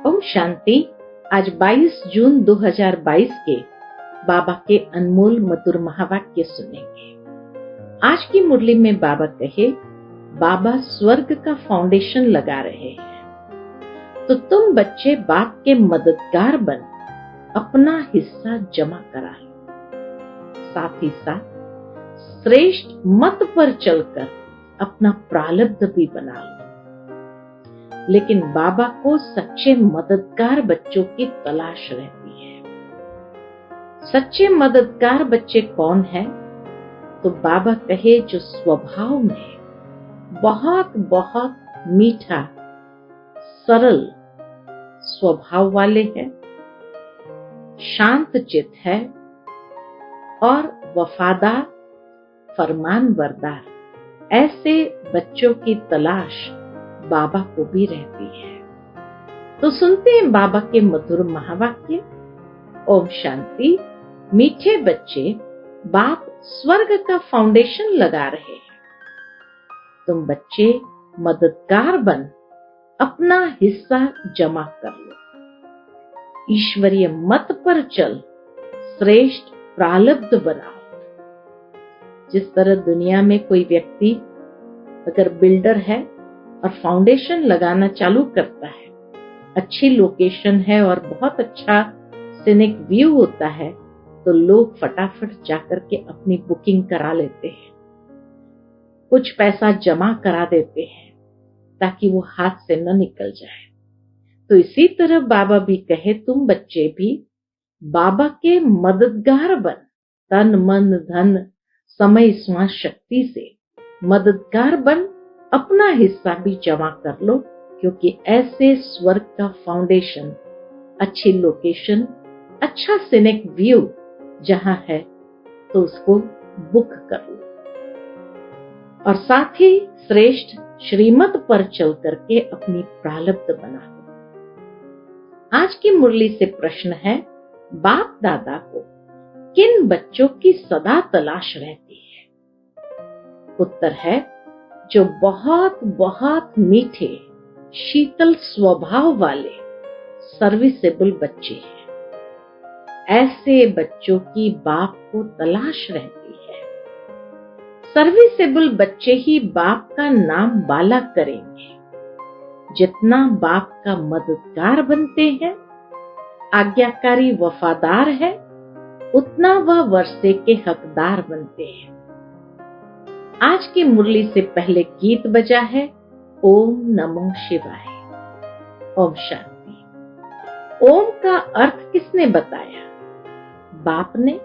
ओम शांति। आज 22 जून 2022 के बाबा के अनमोल मधुर महावाक्य सुनेंगे। आज की मुरली में बाबा कहे, बाबा स्वर्ग का फाउंडेशन लगा रहे हैं, तो तुम बच्चे बाप के मददगार बन अपना हिस्सा जमा करा लो। साथ ही साथ श्रेष्ठ मत पर चलकर अपना प्रारब्ध भी बना लो। लेकिन बाबा को सच्चे मददगार बच्चों की तलाश रहती है। सच्चे मददगार बच्चे कौन है? तो बाबा कहे, जो स्वभाव में बहुत बहुत मीठा सरल स्वभाव वाले हैं, शांत चित है और वफादार फरमान बरदार, ऐसे बच्चों की तलाश बाबा को भी रहती है। तो सुनते हैं बाबा के मधुर महावाक्य। ओम शांति। मीठे बच्चे, बाप स्वर्ग का फाउंडेशन लगा रहे हैं। तुम बच्चे मददगार बन अपना हिस्सा जमा कर लो। ईश्वरीय मत पर चल श्रेष्ठ प्रारब्ध बनाओ। जिस तरह दुनिया में कोई व्यक्ति अगर बिल्डर है और फाउंडेशन लगाना चालू करता है, अच्छी लोकेशन है और बहुत अच्छा सीनिक व्यू होता है, तो लोग फटाफट जाकर के अपनी बुकिंग करा लेते हैं, कुछ पैसा जमा करा देते हैं ताकि वो हाथ से न निकल जाए। तो इसी तरह बाबा भी कहे, तुम बच्चे भी बाबा के मददगार बन, तन मन धन समय श्वास शक्ति से मददगार बन अपना हिस्सा भी जमा कर लो, क्योंकि ऐसे स्वर्ग का फाउंडेशन, अच्छी लोकेशन, अच्छा सीनिक व्यू जहां है तो उसको बुक कर लो। और साथ ही श्रेष्ठ श्रीमत पर चल करके अपनी प्रारब्ध बना लो। आज की मुरली से प्रश्न है, बाप दादा को किन बच्चों की सदा तलाश रहती है? उत्तर है, जो बहुत बहुत मीठे शीतल स्वभाव वाले सर्विसेबल बच्चे हैं। ऐसे बच्चों की बाप को तलाश रहती है। सर्विसेबल बच्चे ही बाप का नाम बाला करेंगे। जितना बाप का मददगार बनते हैं, आज्ञाकारी वफादार है, उतना वह वर्षे के हकदार बनते हैं। आज की मुरली से पहले गीत बजा है, ओम नमो शिवाय। ओम शांति। ओम का अर्थ किसने बताया? बाप ने।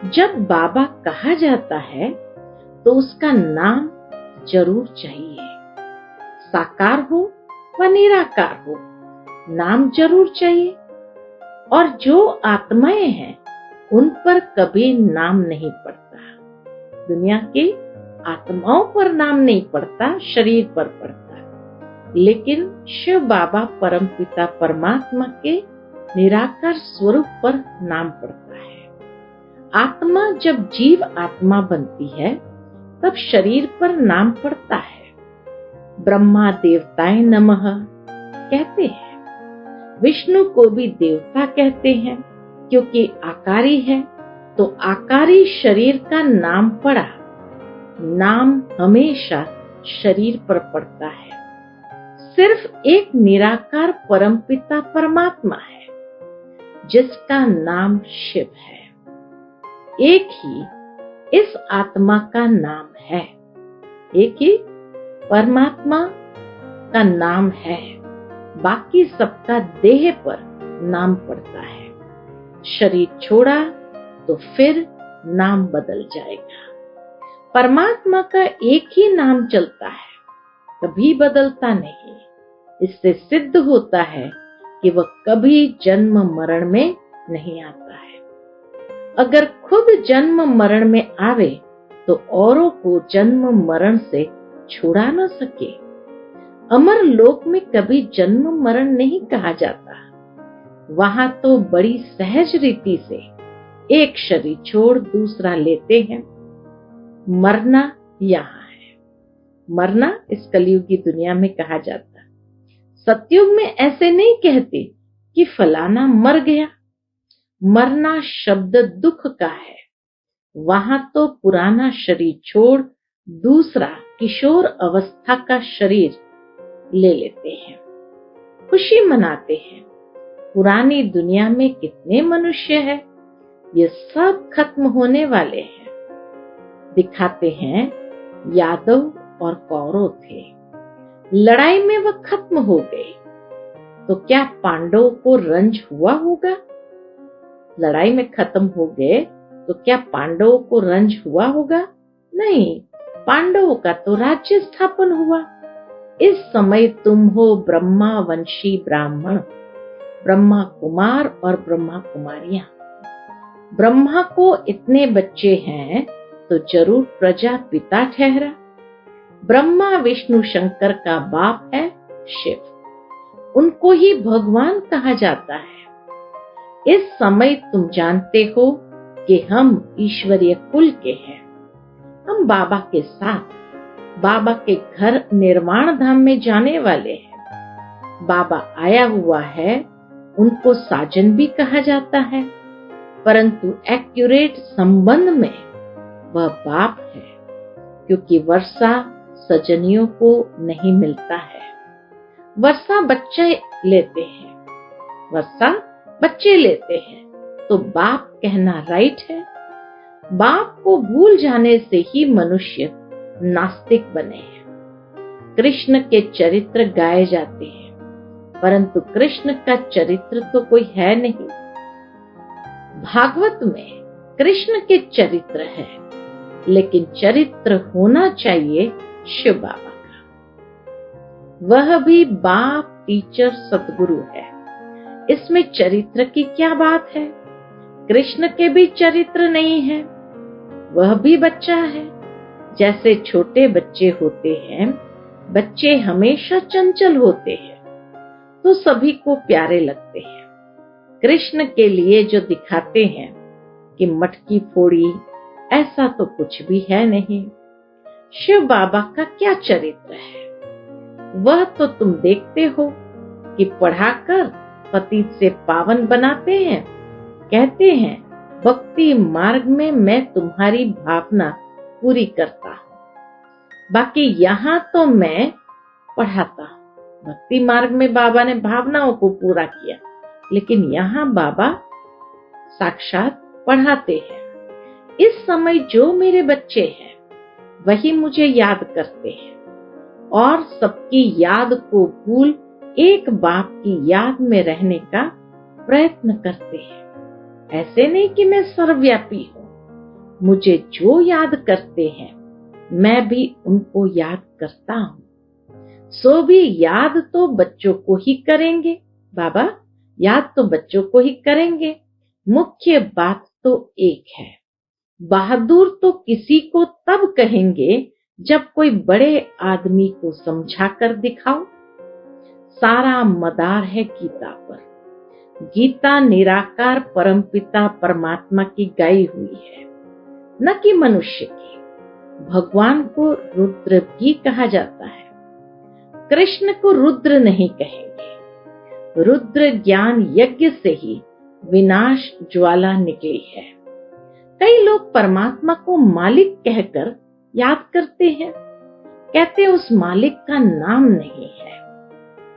जब बाबा कहा जाता है तो उसका नाम जरूर चाहिए। साकार हो व निराकार हो, नाम जरूर चाहिए। और जो आत्माएं हैं उन पर कभी नाम नहीं पड़ता। दुनिया की आत्माओं पर नाम नहीं पड़ता, शरीर पर पड़ता। लेकिन शिव बाबा परम पिता परमात्मा के निराकार स्वरूप पर नाम पड़ता है। आत्मा जब जीव आत्मा बनती है तब शरीर पर नाम पड़ता है। ब्रह्मा देवताए नमः कहते हैं। विष्णु को भी देवता कहते हैं, क्योंकि आकारी है, तो आकारी शरीर का नाम पड़ा। नाम हमेशा शरीर पर पड़ता है। सिर्फ एक निराकार परमपिता परमात्मा है जिसका नाम शिव है। एक ही इस आत्मा का नाम है, एक ही परमात्मा का नाम है। बाकी सबका देह पर नाम पड़ता है। शरीर छोड़ा तो फिर नाम बदल जाएगा। परमात्मा का एक ही नाम चलता है, कभी बदलता नहीं। इससे सिद्ध होता है कि वह कभी जन्म मरण में नहीं आता है। अगर खुद जन्म मरण में आवे तो औरों को जन्म मरण से छुड़ा न सके। अमर लोक में कभी जन्म मरण नहीं कहा जाता। वहां तो बड़ी सहज रीति से एक शरीर छोड़ दूसरा लेते हैं। मरना यहाँ है। मरना इस कलयुगी दुनिया में कहा जाता। सतयुग में ऐसे नहीं कहते कि फलाना मर गया। मरना शब्द दुख का है। वहां तो पुराना शरीर छोड़ दूसरा किशोर अवस्था का शरीर ले लेते हैं, खुशी मनाते हैं। पुरानी दुनिया में कितने मनुष्य हैं, ये सब खत्म होने वाले हैं। दिखाते हैं यादव और कौरव थे, लड़ाई में वह खत्म हो गए, तो क्या पांडवों को रंज हुआ होगा? लड़ाई में खत्म हो गए तो क्या पांडवों को रंज हुआ होगा? नहीं, पांडवों का तो राज्य स्थापन हुआ। इस समय तुम हो ब्रह्मा वंशी ब्राह्मण, ब्रह्मा कुमार और ब्रह्मा कुमारियां। ब्रह्मा को इतने बच्चे हैं तो जरूर प्रजापिता ठहरा। ब्रह्मा विष्णु शंकर का बाप है शिव, उनको ही भगवान कहा जाता है। इस समय तुम जानते हो कि हम ईश्वरीय कुल के हैं। हम बाबा के साथ बाबा के घर निर्वाण धाम में जाने वाले हैं। बाबा आया हुआ है, उनको साजन भी कहा जाता है, परंतु एक्यूरेट संबंध में वह बाप है, क्योंकि वर्षा सजनियों को नहीं मिलता है। वर्षा बच्चे लेते हैं, वर्षा बच्चे लेते हैं, तो बाप कहना राइट है। बाप को भूल जाने से ही मनुष्य नास्तिक बने हैं। कृष्ण के चरित्र गाए जाते हैं, परंतु कृष्ण का चरित्र तो कोई है नहीं। भागवत में कृष्ण के चरित्र है, लेकिन चरित्र होना चाहिए शिव बाबा का। वह भी बाप, टीचर, सतगुरु है। इसमें चरित्र की क्या बात है? कृष्ण के भी चरित्र नहीं है, वह भी बच्चा है। जैसे छोटे बच्चे होते हैं, बच्चे हमेशा चंचल होते हैं, तो सभी को प्यारे लगते हैं। कृष्ण के लिए जो दिखाते हैं कि मटकी फोड़ी, ऐसा तो कुछ भी है नहीं। शिव बाबा का क्या चरित्र है? वह तो तुम देखते हो कि पढ़ाकर पति से पावन बनाते हैं, कहते हैं भक्ति मार्ग में मैं तुम्हारी भावना पूरी करता हूँ। बाकी यहाँ तो मैं पढ़ाता हूँ। भक्ति मार्ग में बाबा ने भावनाओं को पूरा किया, लेकिन यहाँ बाबा साक्षात पढ़ाते हैं। इस समय जो मेरे बच्चे हैं वही मुझे याद करते हैं और सबकी याद को भूल एक बाप की याद में रहने का प्रयत्न करते हैं। ऐसे नहीं कि मैं सर्वव्यापी हूँ, मुझे जो याद करते हैं मैं भी उनको याद करता हूँ। सो भी याद तो बच्चों को ही करेंगे बाबा, याद तो बच्चों को ही करेंगे। मुख्य बात तो एक है, बहादुर तो किसी को तब कहेंगे जब कोई बड़े आदमी को समझा कर दिखाओ। सारा मदार है गीता पर। गीता निराकार परमपिता परमात्मा की गाई हुई है, न कि मनुष्य की। भगवान को रुद्र भी कहा जाता है, कृष्ण को रुद्र नहीं कहेंगे। रुद्र ज्ञान यज्ञ से ही विनाश ज्वाला निकली है। कई लोग परमात्मा को मालिक कहकर याद करते हैं, कहते उस मालिक का नाम नहीं है।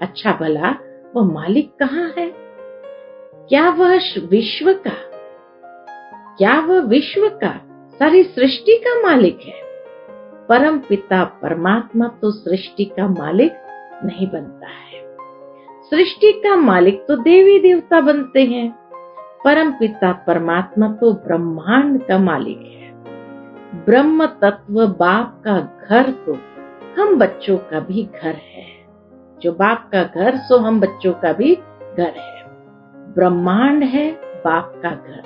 अच्छा भला वह मालिक कहाँ है? क्या वह विश्व का, क्या वह विश्व का, सारी सृष्टि का मालिक है? परम पिता परमात्मा तो सृष्टि का मालिक नहीं बनता है। सृष्टि का मालिक तो देवी देवता बनते हैं। परम पिता परमात्मा तो ब्रह्मांड का मालिक है। ब्रह्म तत्व बाप का घर तो हम बच्चों का भी घर है। जो बाप का घर, सो हम बच्चों का भी घर है। ब्रह्मांड है बाप का घर,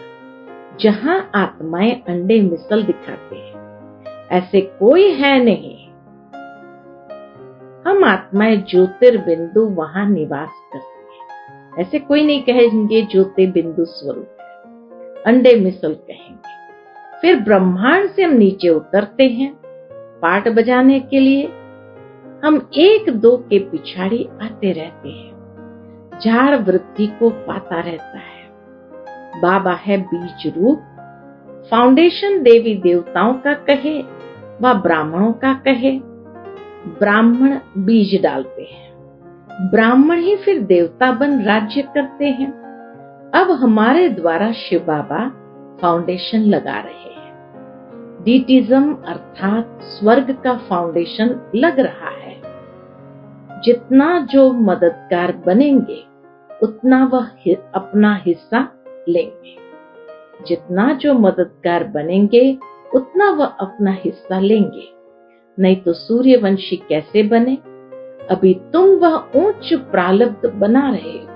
जहां आत्माएं अंडे मिसल दिखाते हैं। ऐसे कोई है नहीं। हम आत्माएं ज्योतिर्बिंदु वहां निवास करती हैं। ऐसे कोई नहीं कहेंगे ज्योतिर्बिंदु स्वरूप है, अंडे मिसल कहेंगे। फिर ब्रह्मांड से हम नीचे उतरते हैं पाठ बजाने के लिए। हम एक दो के पिछाड़ी आते रहते हैं। झाड़ वृद्धि को पाता रहता है। बाबा है बीज रूप। फाउंडेशन देवी देवताओं का कहे व ब्राह्मणों का कहे, ब्राह्मण बीज डालते हैं, ब्राह्मण ही फिर देवता बन राज्य करते हैं। अब हमारे द्वारा शिव बाबा फाउंडेशन लगा रहे हैं। डीटिज्म अर्थात स्वर्ग का फाउंडेशन लग रहा है। जितना जो मददगार बनेंगे उतना वह अपना हिस्सा लेंगे। जितना जो मददगार बनेंगे उतना वह अपना हिस्सा लेंगे। नहीं तो सूर्यवंशी कैसे बने? अभी तुम वह उच्च प्रारब्ध बना रहे हो।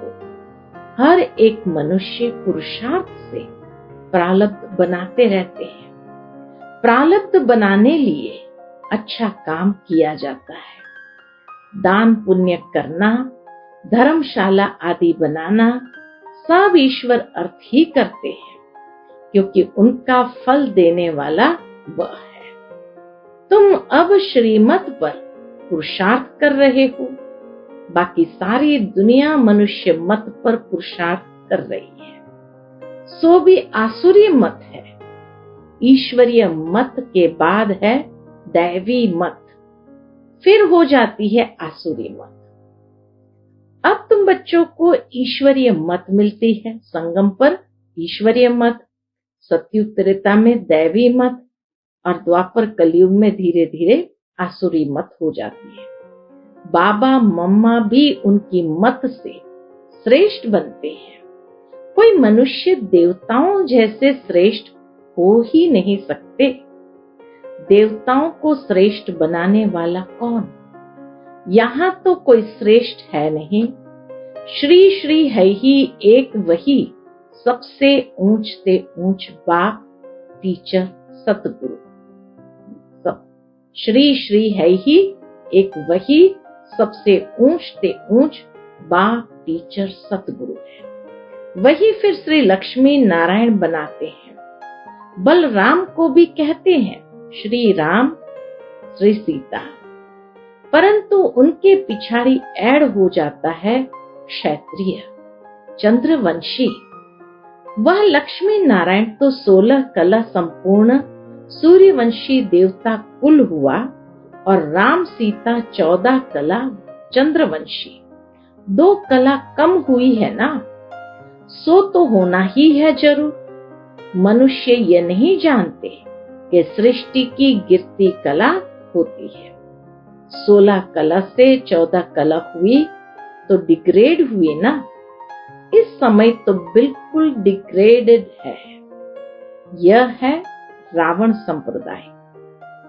हर एक मनुष्य पुरुषार्थ से प्रारब्ध बनाते रहते हैं। प्रारब्ध बनाने लिए अच्छा काम किया जाता है। दान पुण्य करना, धर्मशाला आदि बनाना सब ईश्वर अर्थ ही करते हैं, क्योंकि उनका फल देने वाला वह है। तुम अब श्रीमत पर पुरुषार्थ कर रहे हो। बाकी सारी दुनिया मनुष्य मत पर पुरुषार्थ कर रही है। सो भी आसुरी मत है। ईश्वरीय मत के बाद है दैवी मत, फिर हो जाती है आसुरी मत। अब तुम बच्चों को ईश्वरीय मत मिलती है। संगम पर ईश्वरीय मत, सतयुग त्रेता में दैवी मत और द्वापर कलयुग में धीरे धीरे आसुरी मत हो जाती है। बाबा मम्मा भी उनकी मत से श्रेष्ठ बनते हैं। कोई मनुष्य देवताओं जैसे श्रेष्ठ हो ही नहीं सकते। देवताओं को श्रेष्ठ बनाने वाला कौन? यहाँ तो कोई श्रेष्ठ है नहीं। श्री श्री है ही एक वही, सबसे ऊंच से ऊंच बाप, टीचर, सतगुरु। सब श्री श्री है ही एक वही, सबसे ऊंच से ऊंच बाप, टीचर, सतगुरु है। वही फिर श्री लक्ष्मी नारायण बनाते हैं। बलराम को भी कहते हैं श्री राम, श्री सीता, परंतु उनके पिछाड़ी ऐड हो जाता है क्षत्रिय, चंद्रवंशी। वह लक्ष्मी नारायण तो 16 कला संपूर्ण सूर्यवंशी देवता कुल हुआ और राम सीता 14 कला चंद्रवंशी। 2 कला कम हुई है ना, सो तो होना ही है जरूर। मनुष्य ये नहीं जानते कि सृष्टि की गिरती कला होती है। 16 कला से 14 कला हुई तो डिग्रेड हुई ना। इस समय तो बिल्कुल डिग्रेडेड है। यह है रावण संप्रदाय।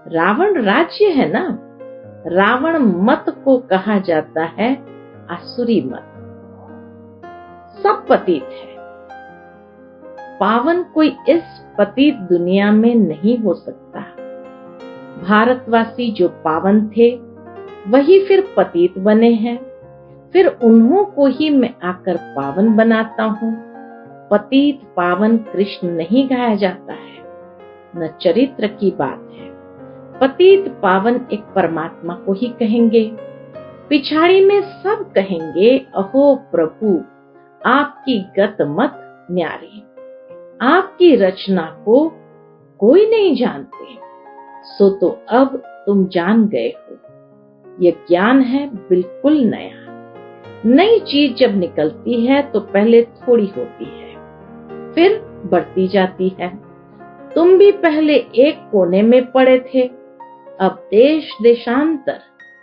रावण राज्य है ना। रावण मत को कहा जाता है आसुरी मत। सब पतित है। पावन कोई इस पतित दुनिया में नहीं हो सकता। भारतवासी जो पावन थे वही फिर पतित बने हैं। फिर उन्हों को ही मैं आकर पावन बनाता हूँ। पतित पावन कृष्ण नहीं गाया जाता है, न चरित्र की बात है। पतित पावन एक परमात्मा को ही कहेंगे। पिछाड़ी में सब कहेंगे अहो प्रभु, आपकी गत मत न्यारी। आपकी रचना को कोई नहीं जानते, सो तो अब तुम जान गए हो। यह ज्ञान है बिल्कुल नया। नई चीज जब निकलती है तो पहले थोड़ी होती है, फिर बढ़ती जाती है। तुम भी पहले एक कोने में पड़े थे, अब देश देशांतर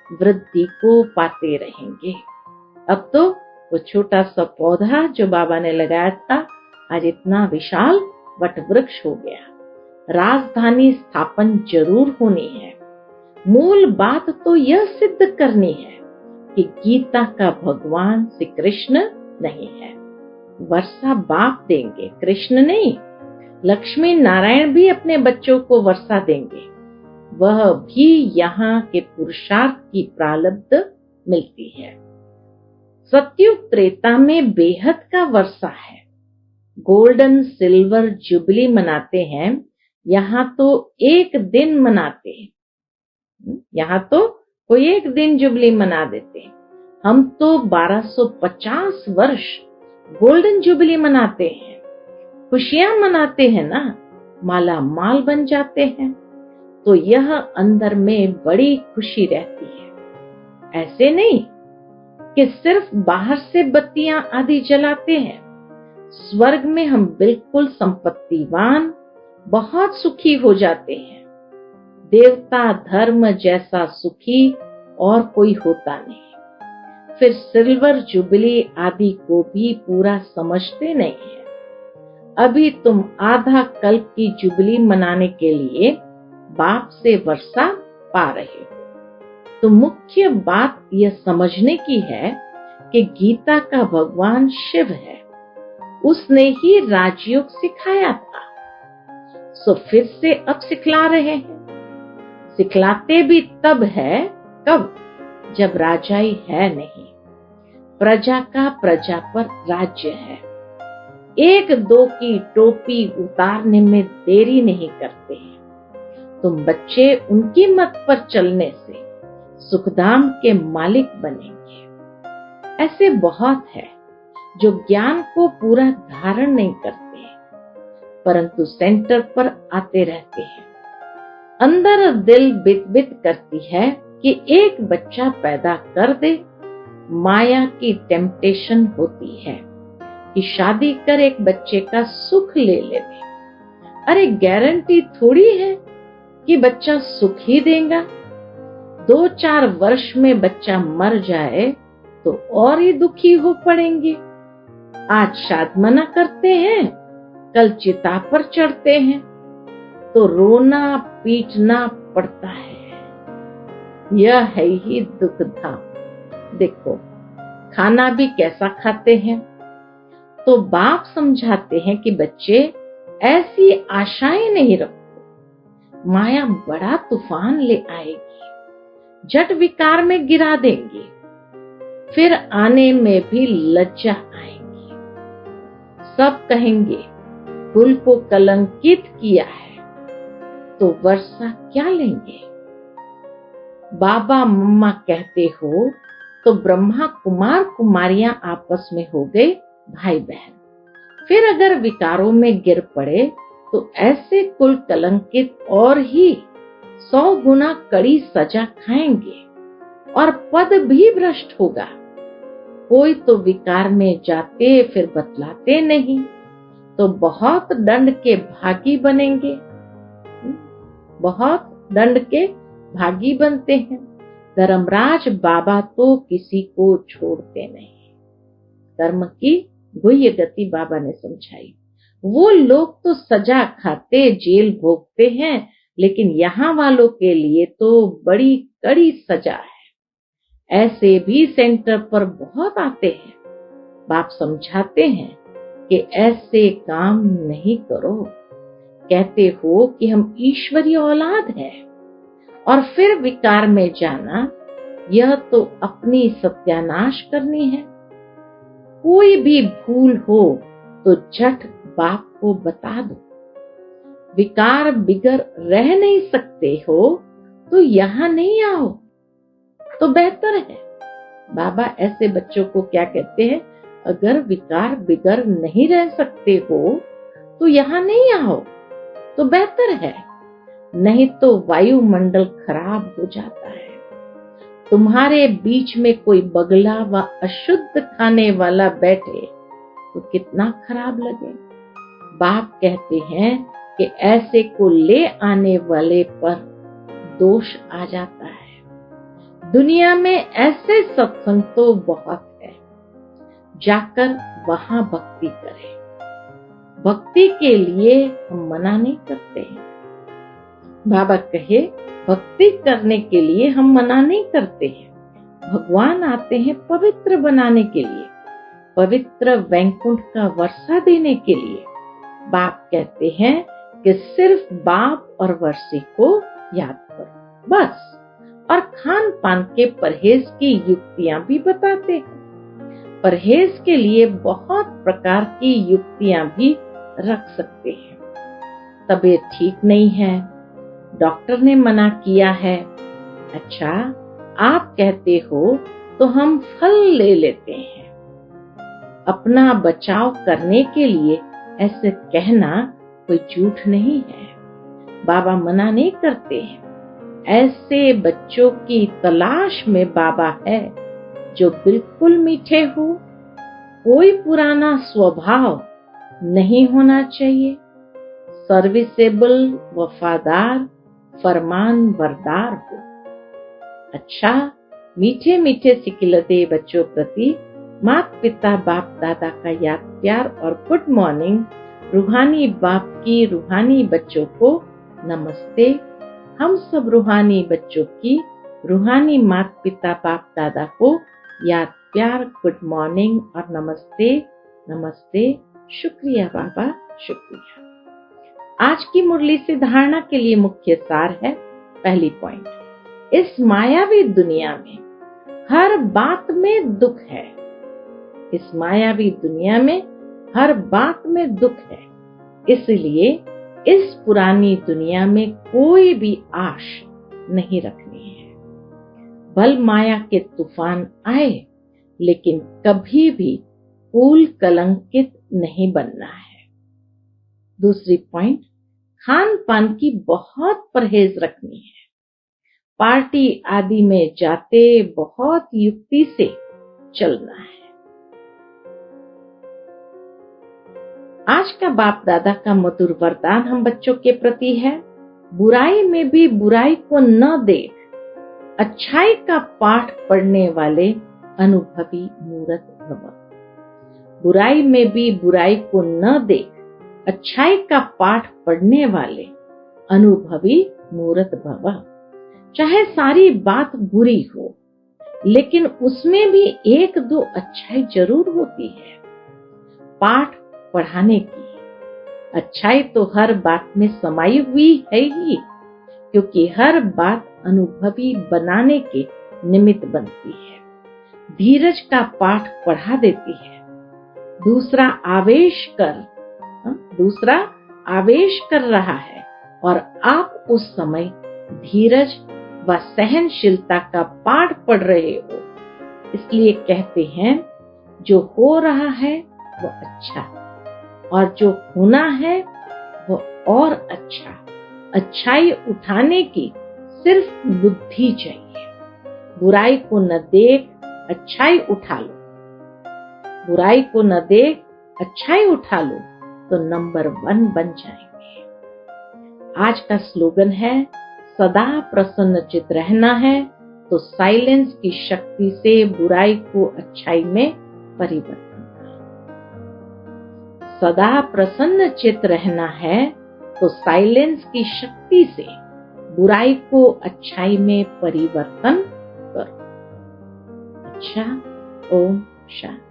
वृद्धि को पाते रहेंगे। अब तो वो छोटा सा पौधा जो बाबा ने लगाया था आज इतना विशाल वट वृक्ष हो गया। राजधानी स्थापन जरूर होनी है। मूल बात तो यह सिद्ध करनी है कि गीता का भगवान श्री कृष्ण नहीं है। वर्षा बाप देंगे, कृष्ण नहीं। लक्ष्मी नारायण भी अपने बच्चों को वर्षा देंगे। वह भी यहाँ के पुरुषार्थ की प्रारब्ध मिलती है। सतयुग त्रेता में बेहद का वर्षा है। गोल्डन सिल्वर जुबली मनाते हैं। यहाँ तो एक दिन मनाते हैं। यहाँ तो कोई एक दिन जुबली मना देते हैं। हम तो 1250 वर्ष गोल्डन जुबली मनाते हैं, खुशियां मनाते हैं ना, माला माल बन जाते हैं। तो यह अंदर में बड़ी खुशी रहती है। ऐसे नहीं कि सिर्फ बाहर से बत्तियां आदि जलाते हैं। स्वर्ग में हम बिल्कुल संपत्तिवान, बहुत सुखी हो जाते हैं। देवता धर्म जैसा सुखी और कोई होता नहीं। फिर सिल्वर जुबली आदि को भी पूरा समझते नहीं है। अभी तुम आधा कल्प की जुबली मनाने के लिए बाप से वर्षा पा रहे हो। तो मुख्य बात यह समझने की है कि गीता का भगवान शिव है, उसने ही राजयोग सिखाया था। सो फिर से अब सिखला रहे हैं। सिखलाते भी तब है कब, जब राजाई है नहीं, प्रजा का प्रजा पर राज्य है। एक दो की टोपी उतारने में देरी नहीं करते हैं। तुम बच्चे उनकी मत पर चलने से सुखधाम के मालिक बनेंगे। ऐसे बहुत है जो ज्ञान को पूरा धारण नहीं करते हैं, परंतु सेंटर पर आते रहते हैं। अंदर दिल बित बित करती है कि एक बच्चा पैदा कर दे। माया की टेम्पटेशन होती है कि शादी कर एक बच्चे का सुख ले लेवे। अरे गारंटी थोड़ी है कि बच्चा सुख ही देगा। 2-4 वर्ष में बच्चा मर जाए तो और ही दुखी हो पड़ेंगे। आज शादमना करते हैं, कल चिता पर चढ़ते हैं, तो रोना पीटना पड़ता है। यह है ही दुख धाम। देखो खाना भी कैसा खाते हैं। तो बाप समझाते हैं कि बच्चे ऐसी आशाएं नहीं रखो, माया बड़ा तूफान ले आएगी, जट विकार में गिरा देंगे, फिर आने में भी लज्जा आएगी। सब कहेंगे फूल को कलंकित किया है, तो वर्षा क्या लेंगे। बाबा मम्मा कहते हो तो ब्रह्मा कुमार कुमारियां आपस में हो गए भाई बहन। फिर अगर विकारों में गिर पड़े तो ऐसे कुल कलंकित और ही 100 गुना कड़ी सजा खाएंगे और पद भी भ्रष्ट होगा। कोई तो विकार में जाते फिर बतलाते नहीं, तो बहुत दंड के भागी बनेंगे। बहुत दंड के भागी बनते हैं। धर्मराज बाबा तो किसी को छोड़ते नहीं। कर्म की गुह्य गति बाबा ने समझाई। वो लोग तो सजा खाते जेल भोगते हैं, लेकिन यहाँ वालों के लिए तो बड़ी कड़ी सजा है। ऐसे भी सेंटर पर बहुत आते हैं। बाप समझाते हैं कि ऐसे काम नहीं करो। कहते हो कि हम ईश्वरीय औलाद हैं, और फिर विकार में जाना, यह तो अपनी सत्यानाश करनी है। कोई भी भूल हो तो झट बाप को बता दो। विकार बिगर रह नहीं सकते हो तो यहाँ नहीं आओ तो बेहतर है। बाबा ऐसे बच्चों को क्या कहते हैं, अगर विकार बिगर नहीं रह सकते हो तो यहाँ नहीं आओ तो बेहतर है, नहीं तो वायुमंडल खराब हो जाता है। तुम्हारे बीच में कोई बगला व अशुद्ध खाने वाला बैठे तो कितना खराब लगे। बाप कहते हैं कि ऐसे को ले आने वाले पर दोष आ जाता है। दुनिया में ऐसे सत्संग तो बहुत है, जाकर वहां भक्ति करें। भक्ति के लिए हम मना नहीं करते हैं। बाबा कहे भक्ति करने के लिए हम मना नहीं करते हैं। भगवान आते हैं पवित्र बनाने के लिए, पवित्र वैकुंठ का वर्षा देने के लिए। बाप कहते हैं कि सिर्फ बाप और वर्षी को याद करो बस, और खान पान के परहेज की युक्तियां भी बताते हैं। परहेज के लिए बहुत प्रकार की युक्तियां भी रख सकते हैं। तबीयत ठीक नहीं है, डॉक्टर ने मना किया है। अच्छा, आप कहते हो तो हम फल ले लेते हैं। अपना बचाव करने के लिए ऐसे कहना कोई झूठ नहीं है। बाबा मना नहीं करते हैं। ऐसे बच्चों की तलाश में बाबा है जो बिल्कुल मीठे हो, कोई पुराना स्वभाव नहीं होना चाहिए, सर्विसेबल, वफादार, फरमान बरदार हो। अच्छा, मीठे मीठे सिखिलते बच्चों प्रति माता पिता बाप दादा का याद प्यार और गुड मॉर्निंग। रूहानी बाप की रूहानी बच्चों को नमस्ते। हम सब रूहानी बच्चों की रूहानी माता पिता बाप दादा को याद प्यार, गुड मॉर्निंग और नमस्ते। नमस्ते। शुक्रिया बाबा, शुक्रिया। आज की मुरली से धारणा के लिए मुख्य सार है। पहली पॉइंट, इस मायावी दुनिया में हर बात में दुख है। इस मायावी दुनिया में हर बात में दुख है, इसलिए इस पुरानी दुनिया में कोई भी आश नहीं रखनी है। भल माया के तूफान आए, लेकिन कभी भी फूल कलंकित नहीं बनना है। दूसरी पॉइंट, खान पान की बहुत परहेज रखनी है। पार्टी आदि में जाते बहुत युक्ति से चलना है। आज का बाप दादा का मधुर वरदान हम बच्चों के प्रति है, बुराई में भी बुराई को न देख, अच्छाई का पाठ पढ़ने वाले अनुभवी मूर्त भव। बुराई में भी बुराई को न देख, अच्छाई का पाठ पढ़ने वाले अनुभवी मूर्त भव। चाहे सारी बात बुरी हो, लेकिन उसमें भी एक दो अच्छाई जरूर होती है। पाठ पढ़ाने की अच्छाई तो हर बात में समाई हुई है ही, क्योंकि हर बात अनुभवी बनाने के निमित्त बनती है। धीरज का पाठ पढ़ा देती है। दूसरा आवेश कर रहा है और आप उस समय धीरज व सहनशीलता का पाठ पढ़ रहे हो, इसलिए कहते हैं जो हो रहा है वो अच्छा, और जो होना है वो और अच्छा। अच्छाई उठाने की सिर्फ बुद्धि चाहिए। बुराई को न देख, अच्छाई उठा लो। बुराई को न देख, अच्छाई उठा लो तो नंबर 1 बन जाएंगे। आज का स्लोगन है, सदा प्रसन्नचित रहना है तो साइलेंस की शक्ति से बुराई को अच्छाई में परिवर्तन करो। सदा प्रसन्नचित रहना है तो साइलेंस की शक्ति से बुराई को अच्छाई में परिवर्तन करो। अच्छा, ओम शांति।